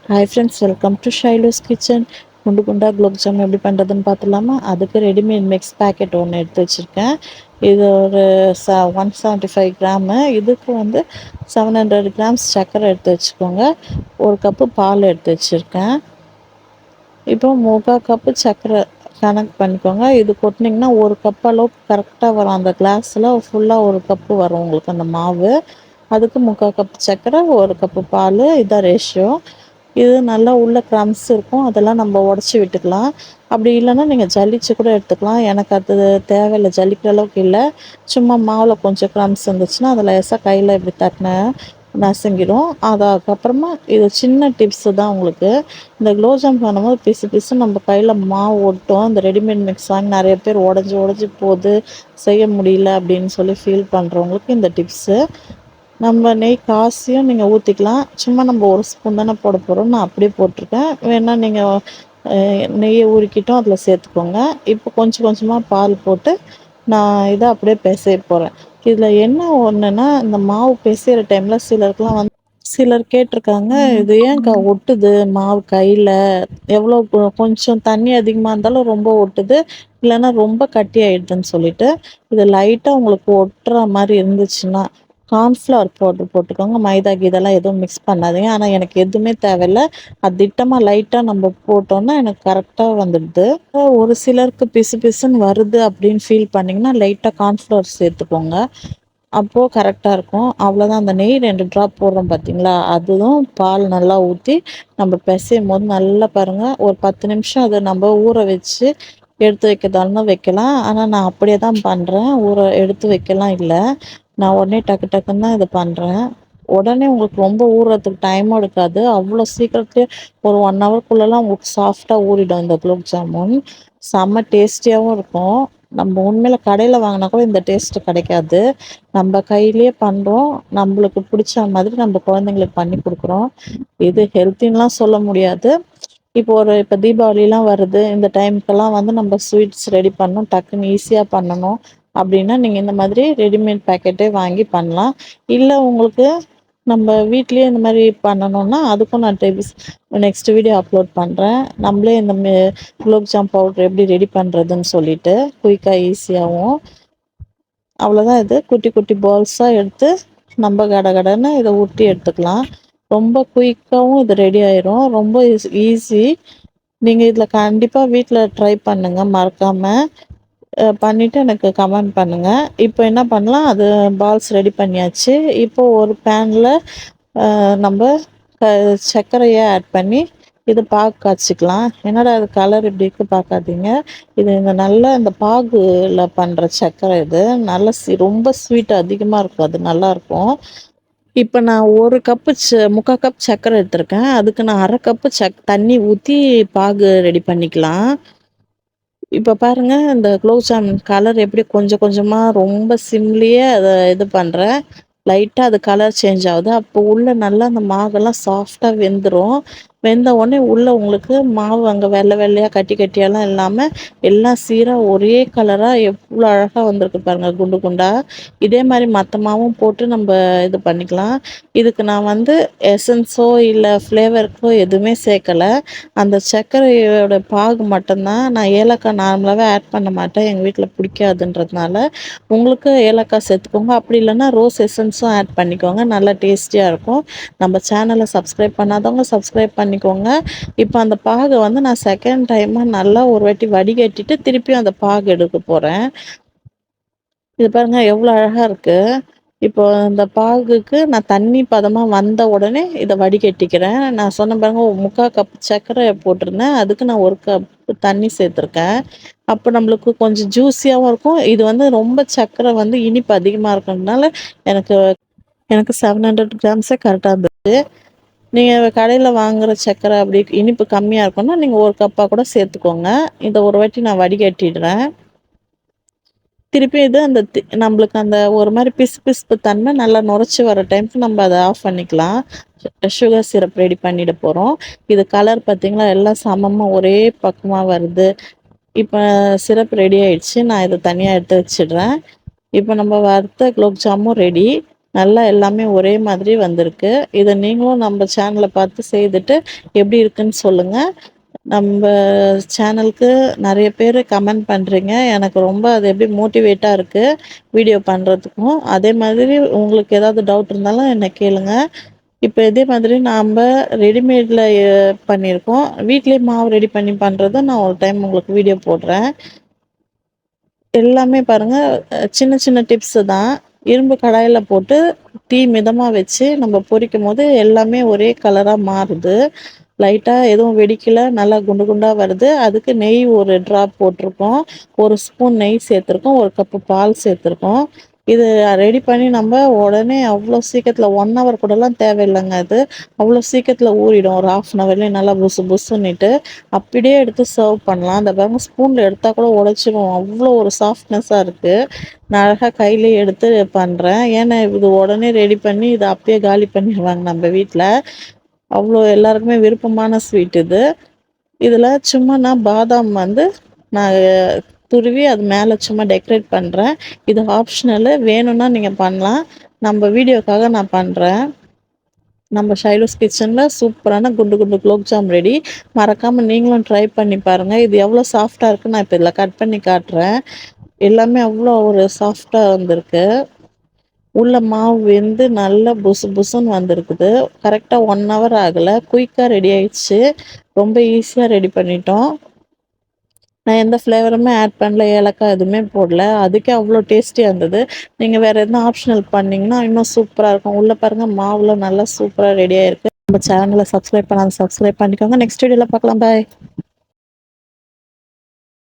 Hi friends, welcome to Shylo's kitchen. குண்டு குண்டா குலோப் ஜாமுன் எப்படி பண்ணுறதுன்னு பார்த்துலாமா? அதுக்கு ரெடிமேட் மிக்ஸ் பேக்கெட் ஒன்று எடுத்து வச்சுருக்கேன். இது ஒரு 175 கிராமு. இதுக்கு வந்து 700 கிராம்ஸ் சர்க்கரை எடுத்து வச்சுக்கோங்க. ஒரு கப்பு பால் எடுத்து வச்சுருக்கேன். இப்போ 3/4 கப்பு சர்க்கரை கணக்கு பண்ணிக்கோங்க. இது கொட்டினீங்கன்னா ஒரு கப் அளவுக்கு கரெக்டாக வரும். அந்த கிளாஸில் ஃபுல்லாக ஒரு கப்பு வரும் உங்களுக்கு அந்த மாவு. அதுக்கு 3/4 கப் சர்க்கரை, ஒரு கப்பு பால், இதான் ரேஷியோ. இது நல்லா உள்ள க்ரம்ஸ் இருக்கும், அதெல்லாம் நம்ம உடச்சி விட்டுக்கலாம். அப்படி இல்லைன்னா நீங்கள் ஜல்லிச்சு கூட எடுத்துக்கலாம். எனக்கு அது தேவையில்லை, ஜல்லிக்கிற அளவுக்கு இல்லை. சும்மா மாவில் கொஞ்சம் க்ரம்ஸ் இருந்துச்சுன்னா அதில் லேசாக கையில் இப்படி தட்டினேன் நசுங்கிடும். அதுக்கப்புறமா இது சின்ன டிப்ஸு தான் உங்களுக்கு. இந்த குலோப்ஜாம் பண்ணும்போது பிசு பிசு நம்ம கையில் மாவு ஒட்டும். இந்த ரெடிமேட் மிக்ஸ் வாங்கி நிறைய பேர் உடஞ்சி போகுது, செய்ய முடியல அப்படின்னு சொல்லி ஃபீல் பண்ணுறவங்களுக்கு இந்த டிப்ஸு. நம்ம நெய் காசியும் நீங்கள் ஊற்றிக்கலாம். சும்மா நம்ம ஒரு ஸ்பூன் தானே போட போகிறோம், நான் அப்படியே போட்டிருக்கேன். வேணால் நீங்கள் நெய்யை உருக்கிட்டும் அதில் சேர்த்துக்கோங்க. இப்போ கொஞ்சம் கொஞ்சமாக பால் போட்டு நான் இதை அப்படியே பிசைய போகிறேன். இதில் என்ன ஒன்றுன்னா, இந்த மாவு பிசைகிற டைமில் சிலர் கேட்டிருக்காங்க, இது ஏன்க்கா ஒட்டுது மாவு கையில்? எவ்வளோ கொஞ்சம் தண்ணி அதிகமாக இருந்தாலும் ரொம்ப ஒட்டுது, இல்லைன்னா ரொம்ப கட்டி ஆகிடுதுன்னு சொல்லிட்டு. இது லைட்டாக உங்களுக்கு ஒட்டுற மாதிரி இருந்துச்சுன்னா கார்ன்ஃப்ளவர் பவுடர் போட்டுக்கோங்க. மைதா கீதெல்லாம் எதுவும் மிக்ஸ் பண்ணாதீங்க. ஆனால் எனக்கு எதுவுமே தேவையில்லை. அது திட்டமாக லைட்டாக நம்ம போட்டோன்னா எனக்கு கரெக்டாக வந்துடுது. ஒரு சிலருக்கு பிசு பிசுன்னு வருது அப்படின்னு ஃபீல் பண்ணிங்கன்னா லைட்டாக கார்ன்ஃப்ளவர் சேர்த்துக்கோங்க. அப்போது கரெக்டாக இருக்கும். அவ்வளோதான். அந்த நெய் 2 ட்ராப் போடுறோம் பார்த்தீங்களா, அதுவும் பால் நல்லா ஊற்றி நம்ம பிசையும் போது நல்லா பாருங்கள், ஒரு 10 நிமிஷம் அதை நம்ம ஊற வச்சு எடுத்து வைக்கிறதாலும் வைக்கலாம். ஆனால் நான் அப்படியே தான் பண்ணுறேன், எடுத்து வைக்கலாம் இல்லை. நான் உடனே டக்கு டக்குன்னு தான் இதை பண்ணுறேன். உடனே உங்களுக்கு ரொம்ப ஊறுறதுக்கு டைமும் எடுக்காது. அவ்வளோ சீக்கிரத்துலேயே ஒரு 1 ஹவர்க்குள்ளெல்லாம் உங்களுக்கு சாஃப்டாக ஊறிடும் இந்த குலோப் ஜாமுன். செம்ம டேஸ்டியாகவும் இருக்கும். நம்ம உண்மையில் கடையில் வாங்கினா கூட இந்த டேஸ்ட்டு கிடைக்காது. நம்ம கையிலேயே பண்ணுறோம், நம்மளுக்கு பிடிச்ச மாதிரி நம்ம குழந்தைங்களுக்கு பண்ணி கொடுக்குறோம். இது ஹெல்த்தின்லாம் சொல்ல முடியாது. இப்போ தீபாவளிலாம் வருது, இந்த டைமுக்கெல்லாம் வந்து நம்ம ஸ்வீட்ஸ் ரெடி பண்ணணும், டக்குன்னு ஈஸியாக பண்ணணும் அப்படின்னா நீங்கள் இந்த மாதிரி ரெடிமேட் பேக்கெட்டே வாங்கி பண்ணலாம். இல்லை உங்களுக்கு நம்ம வீட்லேயே இந்த மாதிரி பண்ணணுன்னா அதுக்கும் நான் டிப்ஸ் நெக்ஸ்ட் வீடியோ அப்லோட் பண்ணுறேன். நம்மளே இந்த குலோப் ஜாம் பவுடர் எப்படி ரெடி பண்ணுறதுன்னு சொல்லிட்டு குயிக்காக ஈஸியாகவும். அவ்வளோதான். இது குட்டி குட்டி பால்ஸாக எடுத்து நம்ம கடகடன்னு இதை ஊற்றி எடுத்துக்கலாம். ரொம்ப குயிக்காகவும் இது ரெடி ஆயிரும். ரொம்ப ஈஸி. நீங்கள் இதில் கண்டிப்பாக வீட்டில் ட்ரை பண்ணுங்கள் மறக்காமல். பண்ணிவிட்டு எனக்கு கமெண்ட் பண்ணுங்கள். இப்போ என்ன பண்ணலாம், அது பால்ஸ் ரெடி பண்ணியாச்சு. இப்போது ஒரு பேனில் நம்ம சர்க்கரையை ஆட் பண்ணி இது பாகு காய்ச்சிக்கலாம். என்னடா அது கலர் இப்படி இருக்குது பார்க்காதீங்க, இது இந்த பாகுல பண்ணுற சர்க்கரை. இது நல்ல ரொம்ப ஸ்வீட் அதிகமாக இருக்கும், அது நல்லாயிருக்கும். இப்போ நான் ஒரு கப்பு 3/4 கப் சர்க்கரை எடுத்திருக்கேன். அதுக்கு நான் 1/2 கப்பு தண்ணி ஊற்றி பாகு ரெடி பண்ணிக்கலாம். இப்போ பாருங்கள், இந்த குலோப் ஜாமுன் கலர் எப்படி கொஞ்சம் கொஞ்சமாக ரொம்ப சிம்லேயே அதை இது பண்ணுறேன். லைட்டாக அது கலர் சேஞ்ச் ஆகுது. அப்போ உள்ளே நல்லா அந்த மாவெல்லாம் சாஃப்டாக வெந்துடும். வெந்த உடனே உள்ளே உங்களுக்கு மாவு அங்கே வெள்ளை வெள்ளையாக கட்டி கட்டியெல்லாம் இல்லாமல் எல்லாம் சீராக ஒரே கலராக எவ்வளோ அழகாக வந்திருக்கு பாருங்கள், குண்டு குண்டாக. இதே மாதிரி மற்ற மாவும் போட்டு நம்ம இது பண்ணிக்கலாம். இதுக்கு நான் வந்து எசன்ஸோ இல்லை ஃப்ளேவருக்கோ எதுவுமே சேர்க்கலை. அந்த சர்க்கரையோட பாகு மட்டும்தான். நான் ஏலக்காய் நார்மலாகவே ஆட் பண்ண மாட்டேன், எங்கள் வீட்டில் பிடிக்காதுன்றதுனால. உங்களுக்கு ஏலக்காய் சேர்த்துக்கோங்க. அப்படி இல்லைன்னா ரோஸ் எசன்ஸும் ஆட் பண்ணிக்கோங்க, நல்லா டேஸ்டியாக இருக்கும். நம்ம சேனலை சப்ஸ்கிரைப் பண்ணாதவங்க சப்ஸ்கிரைப் பண்ணிக்கோங்க. இப்போ அந்த பாகை வந்து நான் செகண்ட் டைமாக நல்லா ஒரு வாட்டி வடிகட்டிட்டு திருப்பியும் அந்த பாகு எடுக்க போகிறேன். இது பாருங்கள் எவ்வளோ அழகாக இருக்குது. இப்போ இந்த பாகுக்கு நான் தண்ணி பதமாக வந்த உடனே இதை வடிகட்டிக்கிறேன். நான் சொன்ன பாருங்க, 3/4 கப் சர்க்கரை போட்டிருந்தேன், அதுக்கு நான் 1 கப் தண்ணி சேர்த்துருக்கேன். அப்போ நம்மளுக்கு கொஞ்சம் ஜூஸியாகவும் இருக்கும். இது வந்து ரொம்ப சர்க்கரை வந்து இனிப்பு அதிகமாக இருக்கிறதுனால எனக்கு எனக்கு 700 கிராம்ஸே கரெக்டாக இருந்தது. நீங்கள் கடையில் வாங்குகிற சர்க்கரை அப்படி இனிப்பு கம்மியாக இருக்குன்னா நீங்கள் 1 கப்பாக கூட சேர்த்துக்கோங்க. இதை ஒரு வாட்டி நான் வடிகட்டிடுறேன். திருப்பி இது அந்த நம்மளுக்கு அந்த ஒரு மாதிரி பிசுபிசுப்பு தன்மை நல்லா நுரைச்சி வர டைமுக்கு நம்ம அதை ஆஃப் பண்ணிக்கலாம். சுகர் சிரப் ரெடி பண்ணிட போகிறோம். இது கலர் பார்த்திங்களா, எல்லாம் சமமாக ஒரே பக்கமாக வருது. இப்போ சிரப் ரெடி ஆயிடுச்சு. நான் இதை தனியாக எடுத்து வச்சிடுறேன். இப்போ நம்ம வறுத்த குலோப் ஜாமுன் ரெடி. நல்லா எல்லாமே ஒரே மாதிரி வந்திருக்கு. இத நீங்களும் நம்ம சேனல பார்த்து செய்துட்டு எப்படி இருக்குன்னு சொல்லுங்க. நம்ப சேனலுக்கு நெறைய பேரு கமெண்ட் பண்றீங்க. எனக்கு ரொம்ப அது எப்படி மோட்டிவேட்டா இருக்கு, வீடியோ பண்றதுக்கும். அதே மாதிரி உங்களுக்கு ஏதாவது டவுட் இருந்தாலும் என்ன கேளுங்க. இப்ப இதே மாதிரி நாம்ப ரெடிமேட்ல பண்ணியிருக்கோம். வீட்லயே மாவு ரெடி பண்ணி பண்றத நான் ஒரு டைம் உங்களுக்கு வீடியோ போடுறேன். எல்லாமே பாருங்க, சின்ன சின்ன டிப்ஸு தான். இரும்பு கடாயில போட்டு தீ மிதமா வச்சு நம்ம பொரிக்கும்போது எல்லாமே ஒரே கலரா மாறுது. லைட்டா எதுவும் வெடிக்கல, நல்லா குண்டு குண்டா வருது. அதுக்கு நெய் ஒரு ட்ராப் போட்டிருக்கோம். 1 ஸ்பூன் நெய் சேர்த்துருக்கோம். 1 கப்பு பால் சேர்த்துருக்கோம். இது ரெடி பண்ணி நம்ம உடனே அவ்வளோ சீக்கிரத்தில 1 ஹவர் கூடலாம் தேவையில்லங்க அது. அவ்வளோ சீக்கிரத்தில ஊறிடும். ஒரு 1/2 அன் ஹவர்லயே நல்லா புசு புசுன்னுட்டு. அப்படியே எடுத்து சர்வ் பண்ணலாம். அந்த பாருங்க ஸ்பூன்ல எடுத்தா கூட உடைச்சிரும். அவ்வளோ ஒரு சாஃப்ட்னஸா இருக்கு. நான் அழகா கையிலேயே எடுத்து பண்றேன். ஏன்னா இது உடனே ரெடி பண்ணி இத அப்பயே காலி பண்ணிருவாங்க நம்ம வீட்ல. அவ்வளோ எல்லாருக்குமே விருப்பமான ஸ்வீட் இது. இதில சும்மா நான் பாதாம் வந்து நான் துருவி அது மேல சும்மா டெக்கரேட் பண்றேன். இது ஆப்ஷனலு. வேணும்னா நீங்க பண்ணலாம். நம்ம வீடியோக்காக நான் பண்றேன். நம்ம ஷைலோஸ் கிச்சன்ல சூப்பரான குண்டு குண்டு குலோப் ஜாம் ரெடி. மறக்காம நீங்களும் ட்ரை பண்ணி பாருங்க. இது எவ்வளோ சாஃப்ட்டா இருக்குன்னு நான் இப்ப இதில கட் பண்ணி காட்டுறேன். எல்லாமே அவ்வளோ ஒரு சாஃப்ட்டா வந்திருக்கு. உள்ள மாவு வெந்து நல்லா புசு புசுன்னு வந்திருக்குது. கரெக்ட்டா 1 ஹவர் ஆகல. குயிக்கா ரெடி ஆயிடுச்சு. ரொம்ப ஈஸியா ரெடி பண்ணிட்டோம். நான் எந்த ஃப்ளேவருமே ஆட் பண்ணல. ஏலக்காய் எதுவுமே போடல. அதுக்கே அவ்வளோ டேஸ்டியா இருந்தது. நீங்க வேற எதுனா ஆப்ஷனல் பண்ணீங்கன்னா, இன்னும் சூப்பரா இருக்கும். உள்ள பாருங்க மாவுலாம் நல்லா சூப்பரா ரெடி ஆயிருக்கு. நம்ம சேனல சப்ஸ்கிரைப் பண்ணாதவங்க சப்ஸ்கிரைப் பண்ணிக்கோங்க. நெக்ஸ்ட் வீடியோல பார்க்கலாம். பாய்.